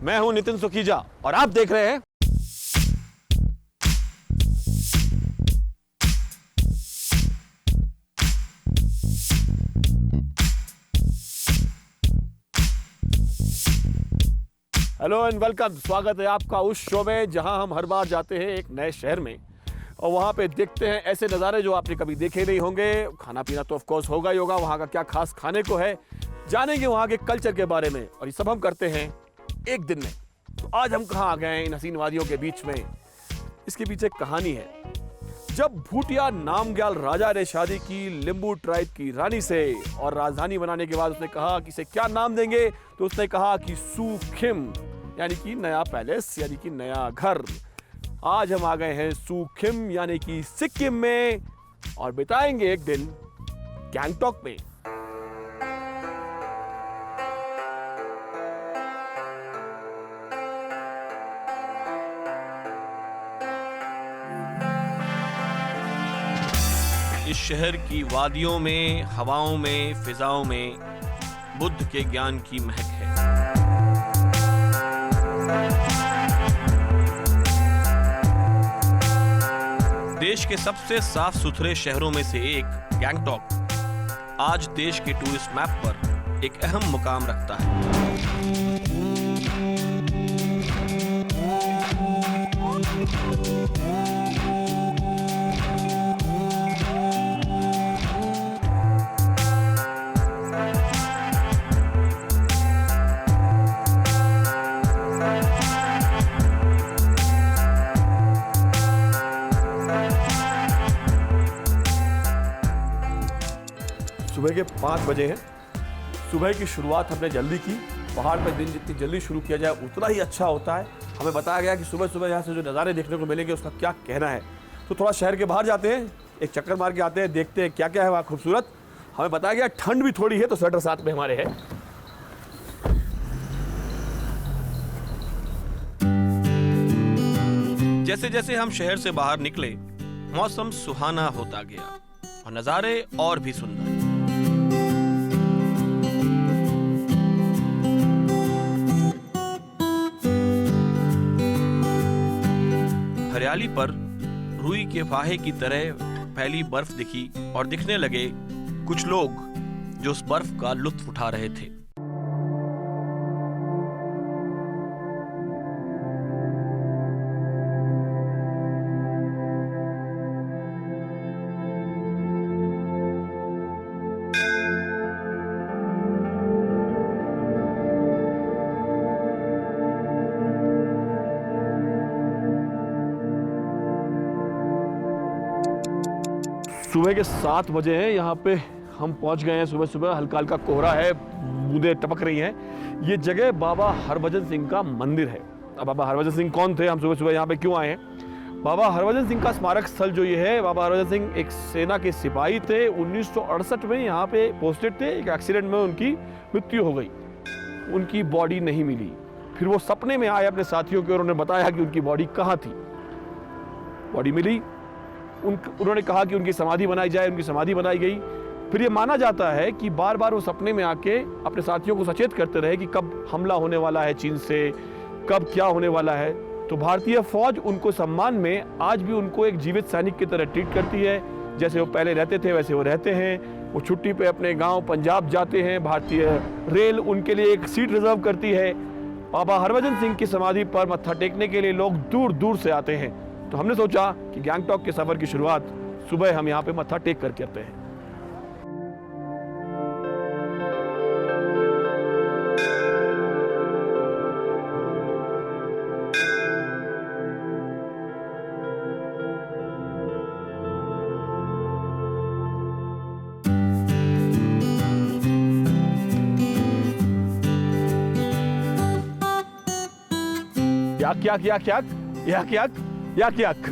मैं हूं नितिन सुखीजा और आप देख रहे हैं हेलो एंड वेलकम। स्वागत है आपका उस शो में जहां हम हर बार जाते हैं एक नए शहर में और वहां पे देखते हैं ऐसे नज़ारे जो आपने कभी देखे नहीं होंगे। खाना पीना तो ऑफ कोर्स होगा ही होगा, वहां का क्या खास खाने को है, जानेंगे वहां के कल्चर के बारे में और ये सब हम करते हैं एक दिन में। तो आज हम कहाँ आ गए हैं इन हसीन वादियों के बीच में। इसके पीछे एक कहानी है। जब भूटिया नामग्याल राजा ने शादी की लिंबू ट्राइब की रानी से और राजधानी बनाने के बाद उसने कहा कि इसे क्या नाम देंगे, तो उसने कहा कि सूखिम, यानी कि नया पैलेस, यानी कि नया घर। आज हम आ गए हैं सूखिम यानी कि सिक्किम में और बिताएंगे एक दिन गैंगटॉक में। इस शहर की वादियों में, हवाओं में, फिजाओं में बुद्ध के ज्ञान की महक है। देश के सबसे साफ सुथरे शहरों में से एक गैंगटॉक आज देश के टूरिस्ट मैप पर एक अहम मुकाम रखता है। सुबह के 5 बजे हैं। सुबह की शुरुआत हमने जल्दी की। पहाड़ पर दिन जितनी जल्दी शुरू किया जाए उतना ही अच्छा होता है। हमें बताया गया कि सुबह सुबह यहाँ से जो नज़ारे देखने को मिलेंगे उसका क्या कहना है। तो थोड़ा शहर के बाहर जाते हैं, एक चक्कर मार के आते हैं, देखते हैं क्या क्या है वहाँ खूबसूरत। हमें बताया गया ठंड भी थोड़ी है तो स्वेटर साथ में हमारे है। जैसे जैसे हम शहर से बाहर निकले मौसम सुहाना होता गया और नज़ारे और भी सुंदर। हरियाली पर रुई के फाहे की तरह फैली बर्फ दिखी और दिखने लगे कुछ लोग जो उस बर्फ का लुत्फ उठा रहे थे। सुबह के 7 बजे हैं, यहाँ पे हम पहुँच गए हैं। सुबह सुबह हल्का हल्का कोहरा है, बूंदें टपक रही हैं। ये जगह बाबा हरभजन सिंह का मंदिर है। अब बाबा हरभजन सिंह कौन थे, हम सुबह सुबह यहाँ पे क्यों आए हैं? बाबा हरभजन सिंह का स्मारक स्थल जो ये है, बाबा हरभजन सिंह एक सेना के सिपाही थे। 1968 में यहाँ पे पोस्टेड थे। एक एक्सीडेंट में उनकी मृत्यु हो गई, उनकी बॉडी नहीं मिली। फिर वो सपने में आए अपने साथियों के और उन्होंने बताया कि उनकी बॉडी कहाँ थी। बॉडी मिली, उन्होंने कहा कि उनकी समाधि बनाई जाए। उनकी समाधि बनाई गई। फिर ये माना जाता है कि बार बार वो सपने में आके अपने साथियों को सचेत करते रहे कि कब हमला होने वाला है चीन से, कब क्या होने वाला है। तो भारतीय फौज उनको सम्मान में आज भी उनको एक जीवित सैनिक की तरह ट्रीट करती है। जैसे वो पहले रहते थे वैसे वो रहते हैं। वो छुट्टी पे अपने गाँव पंजाब जाते हैं। भारतीय रेल उनके लिए एक सीट रिजर्व करती है। बाबा हरभजन सिंह की समाधि पर मत्था टेकने के लिए लोग दूर दूर से आते हैं। तो हमने सोचा कि गैंगटॉक के सफर की शुरुआत सुबह हम यहाँ पे मत्था टेक कर करते हैं। याक।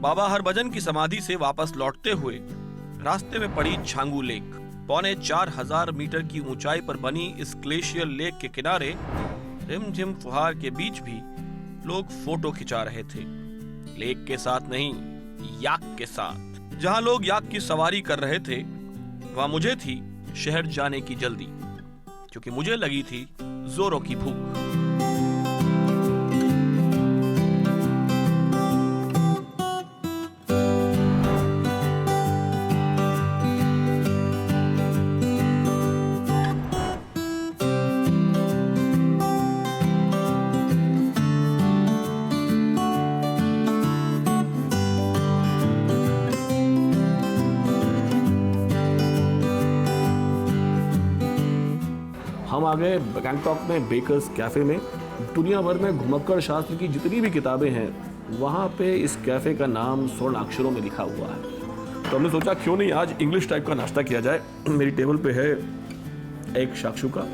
बाबा हरभजन की समाधि से वापस लौटते हुए रास्ते में पड़ी छांगू लेक। 4,500 मीटर की ऊंचाई पर बनी इस ग्लेशियर लेक के किनारे रिमझिम फुहार के बीच भी लोग फोटो खिंचा रहे थे। लेक के साथ नहीं, याक के साथ। जहां लोग याक की सवारी कर रहे थे वहां मुझे थी शहर जाने की जल्दी, क्योंकि मुझे लगी थी जोरों की भूख। हम आ गए गैंगटॉक में बेकर्स कैफ़े में। दुनिया भर में घुमक्कड़ शास्त्र की जितनी भी किताबें हैं वहाँ पे इस कैफ़े का नाम स्वर्ण अक्षरों में लिखा हुआ है। तो हमने सोचा क्यों नहीं आज इंग्लिश टाइप का नाश्ता किया जाए। मेरी टेबल पे है एक शाक्षुका,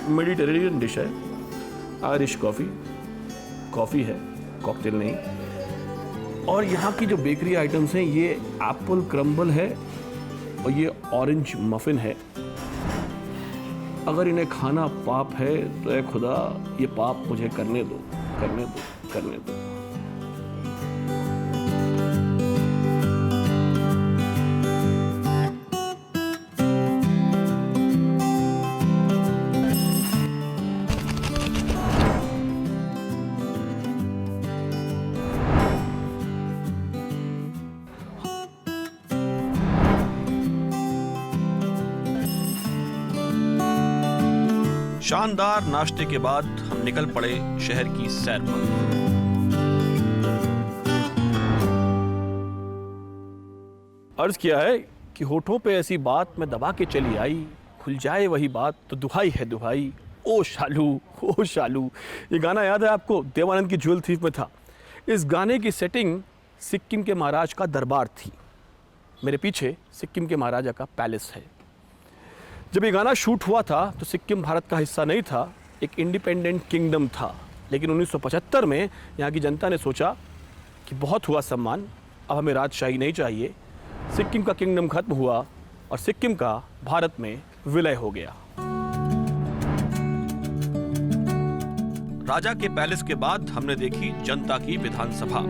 मेडिटेरेनियन डिश है, आयरिश कॉफ़ी है, कॉकटेल नहीं, और यहाँ की जो बेकरी आइटम्स हैं ये एप्पल क्रम्बल है और ये ऑरेंज मफिन है। अगर इन्हें खाना पाप है तो ऐ खुदा ये पाप मुझे करने दो। शानदार नाश्ते के बाद हम निकल पड़े शहर की सैर पर। अर्ज किया है कि होठों पे ऐसी बात मैं दबा के चली आई, खुल जाए वही बात तो दुहाई है दुहाई, ओ शालू। ये गाना याद है आपको? देवानंद की ज्वेल थीफ में था। इस गाने की सेटिंग सिक्किम के महाराज का दरबार थी। मेरे पीछे सिक्किम के महाराजा का पैलेस है। जब ये गाना शूट हुआ था तो सिक्किम भारत का हिस्सा नहीं था, एक इंडिपेंडेंट किंगडम था। लेकिन 1975 में यहाँ की जनता ने सोचा कि बहुत हुआ सम्मान, अब हमें राजशाही नहीं चाहिए। सिक्किम का किंगडम खत्म हुआ और सिक्किम का भारत में विलय हो गया। राजा के पैलेस के बाद हमने देखी जनता की विधानसभा।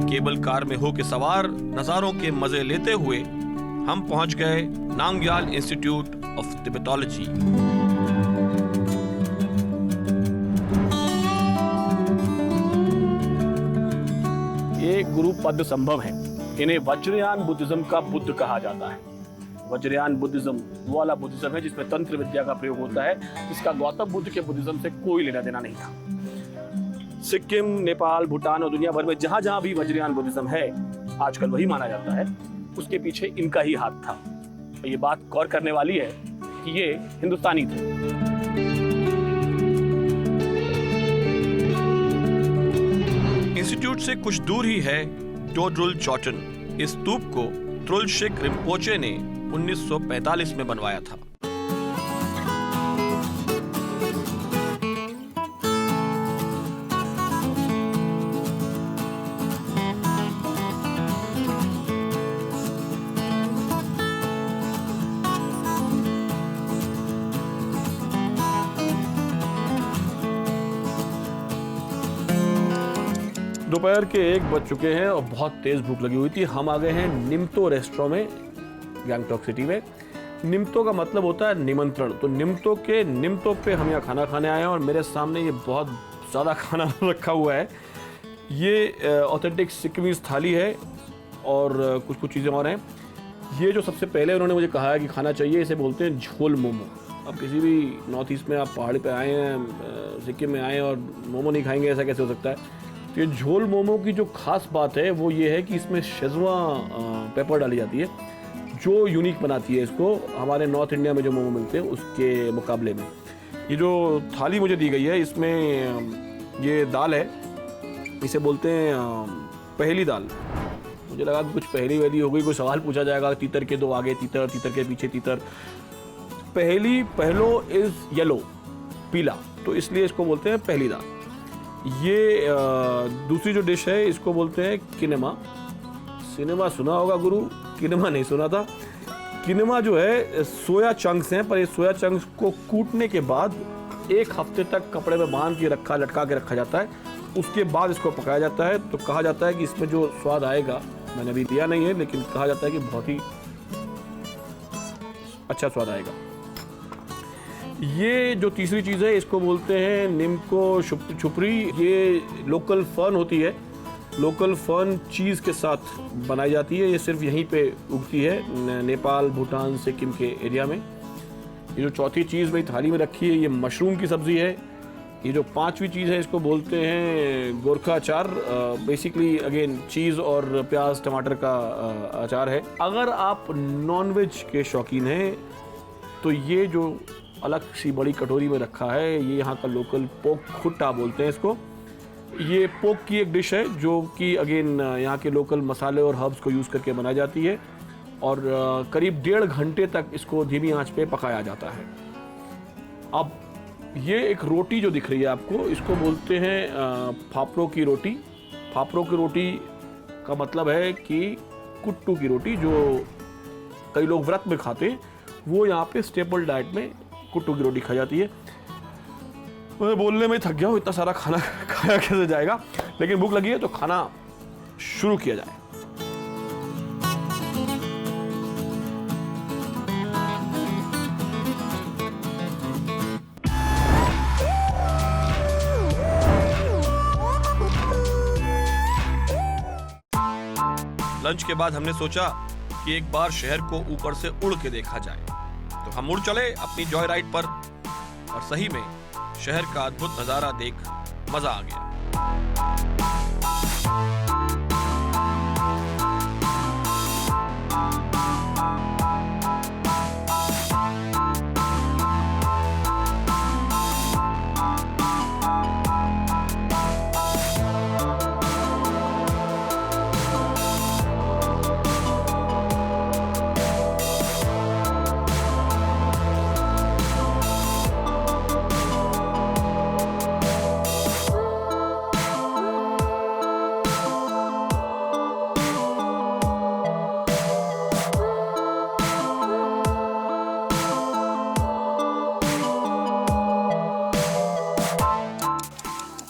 केबल कार में होके सवार नजारों के मजे लेते हुए हम पहुंच गए नामग्याल इंस्टीट्यूट ऑफ तिब्बतोलॉजी। ये गुरु पद संभव है। इन्हें वज्रयान बुद्धिज्म का बुद्ध कहा जाता है। वज्रयान बुद्धिज्म वो वाला बुद्धिज्म है जिसमें तंत्र विद्या का प्रयोग होता है, जिसका गौतम बुद्ध के बुद्धिज्म से कोई लेना देना नहीं था। सिक्किम, नेपाल, भूटान और दुनिया भर में जहां जहां भी वज्रयान बुद्धिज्म है, आजकल वही माना जाता है, उसके पीछे इनका ही हाथ था। तो ये बात गौर करने वाली है कि ये हिंदुस्तानी थे। इंस्टीट्यूट से कुछ दूर ही है टोड्रुल चौटन। इस स्तूप को त्रुलशिक रिम्पोचे ने 1945 में बनवाया था। दोपहर के 1 बज चुके हैं और बहुत तेज भूख लगी हुई थी। हम आ गए हैं निम्तो रेस्टोरेंट में, गैंगटॉक सिटी में। निम्तो का मतलब होता है निमंत्रण। तो निम्तो के निम्तो पे हम यहाँ खाना खाने आए हैं और मेरे सामने ये बहुत ज़्यादा खाना रखा हुआ है। ये ऑथेंटिक सिक्किमीज थाली है और कुछ चीज़ें और हैं। ये जो सबसे पहले उन्होंने मुझे कहा है कि खाना चाहिए, इसे बोलते हैं झोल मोमो। अब किसी भी नॉर्थ ईस्ट में आप पहाड़ी पे आए हैं, सिक्किम में आए और मोमो नहीं खाएंगे, ऐसा कैसे हो सकता है? तो ये झोल मोमो की जो खास बात है वो ये है कि इसमें शेजवान पेपर डाली जाती है, जो यूनिक बनाती है इसको हमारे नॉर्थ इंडिया में जो मोमो मिलते हैं उसके मुकाबले में। ये जो थाली मुझे दी गई है, इसमें ये दाल है, इसे बोलते हैं पहली दाल। मुझे लगा कुछ पहली वहली हो गई, कोई सवाल पूछा जाएगा, तीतर के 2 आगे तीतर, तीतर के पीछे तीतर। पहलो इज़ येलो, पीला, तो इसलिए इसको बोलते हैं पहली दाल। ये दूसरी जो डिश है इसको बोलते हैं किनेमा, सिनेमा सुना होगा गुरु, किनेमा नहीं सुना था। किनेमा जो है सोया चंक्स हैं, पर ये सोया चंक्स को कूटने के बाद 1 हफ्ते तक कपड़े में बांध के लटका के रखा जाता है, उसके बाद इसको पकाया जाता है। तो कहा जाता है कि इसमें जो स्वाद आएगा, मैंने अभी दिया नहीं है, लेकिन कहा जाता है कि बहुत ही अच्छा स्वाद आएगा। ये जो तीसरी चीज़ है इसको बोलते हैं निम्को छुपरी। ये लोकल फर्न होती है, लोकल फर्न चीज़ के साथ बनाई जाती है। ये सिर्फ यहीं पे उगती है, नेपाल, भूटान, सिक्किम के एरिया में। ये जो चौथी चीज़ मेरी थाली में रखी है ये मशरूम की सब्ज़ी है। ये जो 5वीं चीज़ है इसको बोलते हैं गोरखा अचार। बेसिकली अगेन चीज़ और प्याज टमाटर का अचार है। अगर आप नॉनवेज के शौकीन हैं तो ये जो अलग सी बड़ी कटोरी में रखा है ये यहाँ का लोकल पोक खुट्टा बोलते हैं इसको। ये पोक की एक डिश है जो कि अगेन यहाँ के लोकल मसाले और हर्ब्स को यूज़ करके बनाई जाती है और करीब 1.5 घंटे तक इसको धीमी आंच पे पकाया जाता है। अब ये एक रोटी जो दिख रही है आपको, इसको बोलते हैं फाफड़ों की रोटी। फाफड़ों की रोटी का मतलब है कि कुट्टू की रोटी, जो कई लोग व्रत में खाते हैं, वो यहाँ पे स्टेपल डाइट में कुट्टू की रोटी खाई जाती है। मैं बोलने में थक गया हूँ, इतना सारा खाना खाया कैसे जाएगा, लेकिन भूख लगी है तो खाना शुरू किया जाए। लंच के बाद हमने सोचा कि एक बार शहर को ऊपर से उड़ के देखा जाए, तो हम उड़ चले अपनी जॉय राइड पर और सही में शहर का अद्भुत नजारा देख मजा आ गया।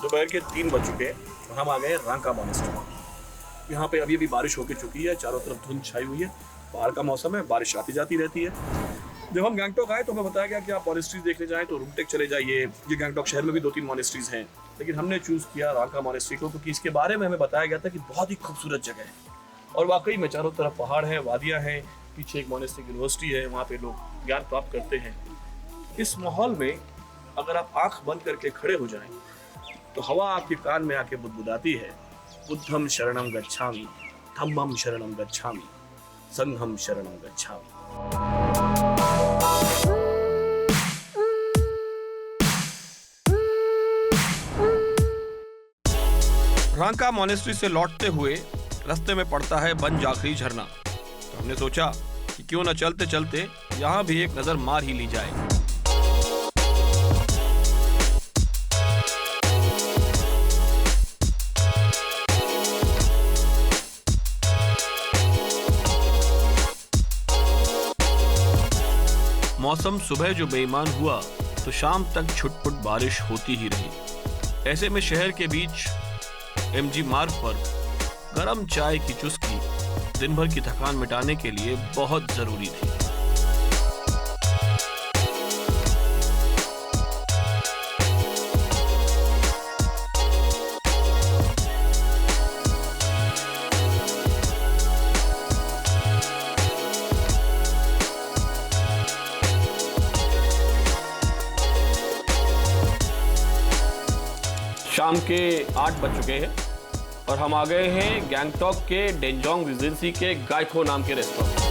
दोपहर के 3 बज चुके हैं और हम आ गए रांका मॉनेस्ट्री। यहाँ पे अभी अभी बारिश होके चुकी है, चारों तरफ धुंध छाई हुई है, बाहर का मौसम है, बारिश आती जाती रहती है। जब हम गैंगटॉक आए तो हमें बताया गया कि आप मॉनेस्ट्रीज देखने जाएं तो रूमटेक चले जाइए। ये गैंगटॉक शहर में भी 2-3 मॉनेस्ट्रीज हैं, लेकिन हमने चूज़ किया रांका मॉनेस्ट्री को क्योंकि इसके बारे में हमें बताया गया था कि बहुत ही खूबसूरत जगह है और वाकई में चारों तरफ पहाड़ हैं, वादियाँ हैं, पीछे एक मॉनेस्ट्री यूनिवर्सिटी है, वहाँ पे लोग ज्ञान प्राप्त करते हैं। इस माहौल में अगर आप आँख बंद करके खड़े हो जाएं तो हवा आपके कान में आके बुदबुदाती है, बुद्धम शरणम गच्छामि, धम्मम शरणम गच्छामि, संघम शरणम गच्छामि। रांका मॉनेस्ट्री से लौटते हुए रास्ते में पड़ता है बन जाखरी झरना, तो हमने सोचा कि क्यों न चलते चलते यहाँ भी एक नजर मार ही ली जाए। मौसम सुबह जो बेईमान हुआ तो शाम तक छुटपुट बारिश होती ही रही। ऐसे में शहर के बीच एमजी मार्ग पर गरम चाय की चुस्की दिन भर की थकान मिटाने के लिए बहुत जरूरी थी। शाम के 8 बज चुके हैं और हम आ गए हैं गैंगटॉक के डेंजोंग रिजेंसी के गाइको नाम के रेस्टोरेंट।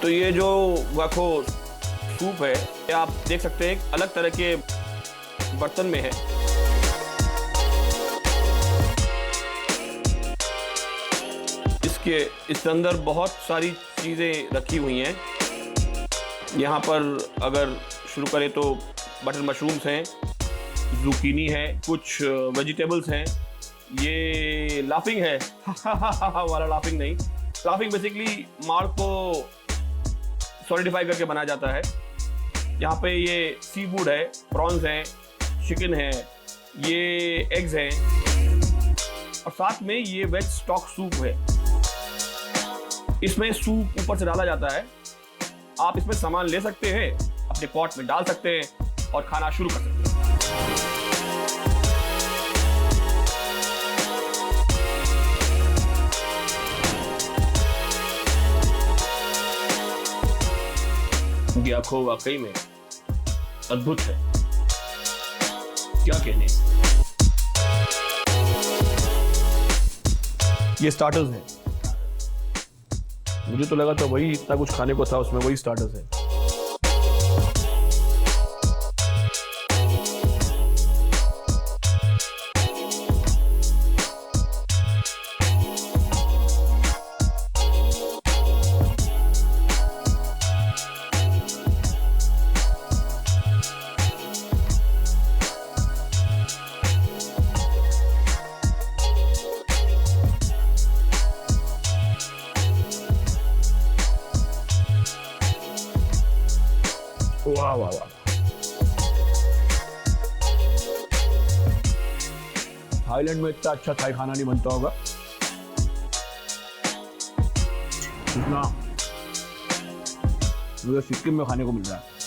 तो ये जो गाइको सूप है ये आप देख सकते हैं एक अलग तरह के बर्तन में है। इसके अंदर बहुत सारी चीज़ें रखी हुई हैं। यहाँ पर अगर शुरू करें तो बटर मशरूम्स हैं, जुकीनी है, कुछ वेजिटेबल्स हैं, ये लाफिंग है वाला लाफिंग नहीं, लाफिंग बेसिकली मार्क को सॉलिडिफाई करके बनाया जाता है। यहाँ पे ये सी फूड है, प्रॉन्स हैं, चिकन है, ये एग्स हैं और साथ में ये वेज स्टॉक सूप है। इसमें सूप ऊपर से डाला जाता है। आप इसमें सामान ले सकते हैं, अपने पॉट में डाल सकते हैं और खाना शुरू कर सकते हैं। ये आंखों वाकई में अद्भुत है, क्या कहने। ये स्टार्टर्स हैं। मुझे तो लगा था वही इतना कुछ खाने को था उसमें, वही स्टार्टर्स है। वाह वाह वाह, थाईलैंड में इतना अच्छा थाई खाना नहीं बनता होगा जितना मुझे सिक्किम में खाने को मिल रहा है।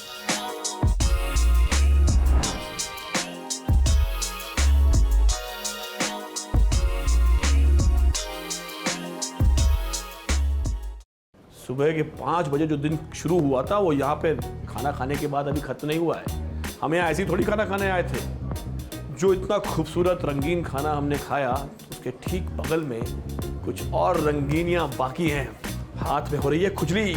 सुबह के 5 बजे जो दिन शुरू हुआ था वो यहाँ पे खाना खाने के बाद अभी खत्म नहीं हुआ है। हम यहाँ ऐसी थोड़ी खाना खाने आए थे। जो इतना खूबसूरत रंगीन खाना हमने खाया उसके ठीक बगल में कुछ और रंगीनियाँ बाकी हैं। हाथ में हो रही है खुजली।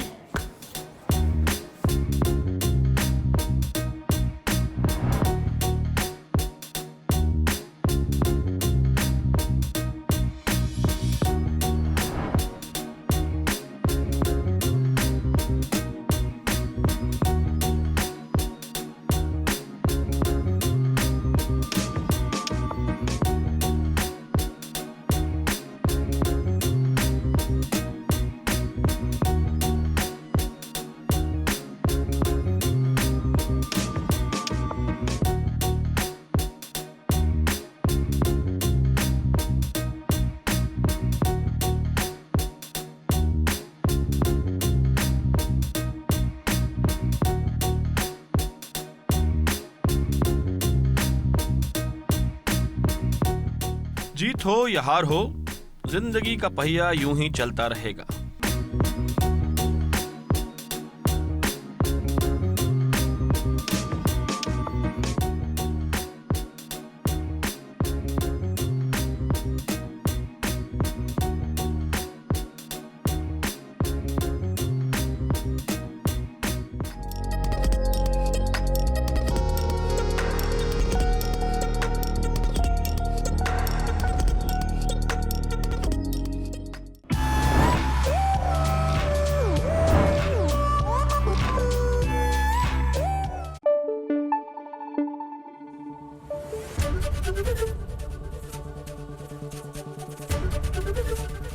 जीत हो या हार हो, जिंदगी का पहिया यूं ही चलता रहेगा।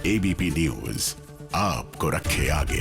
एबीपी न्यूज आपको रखे आगे।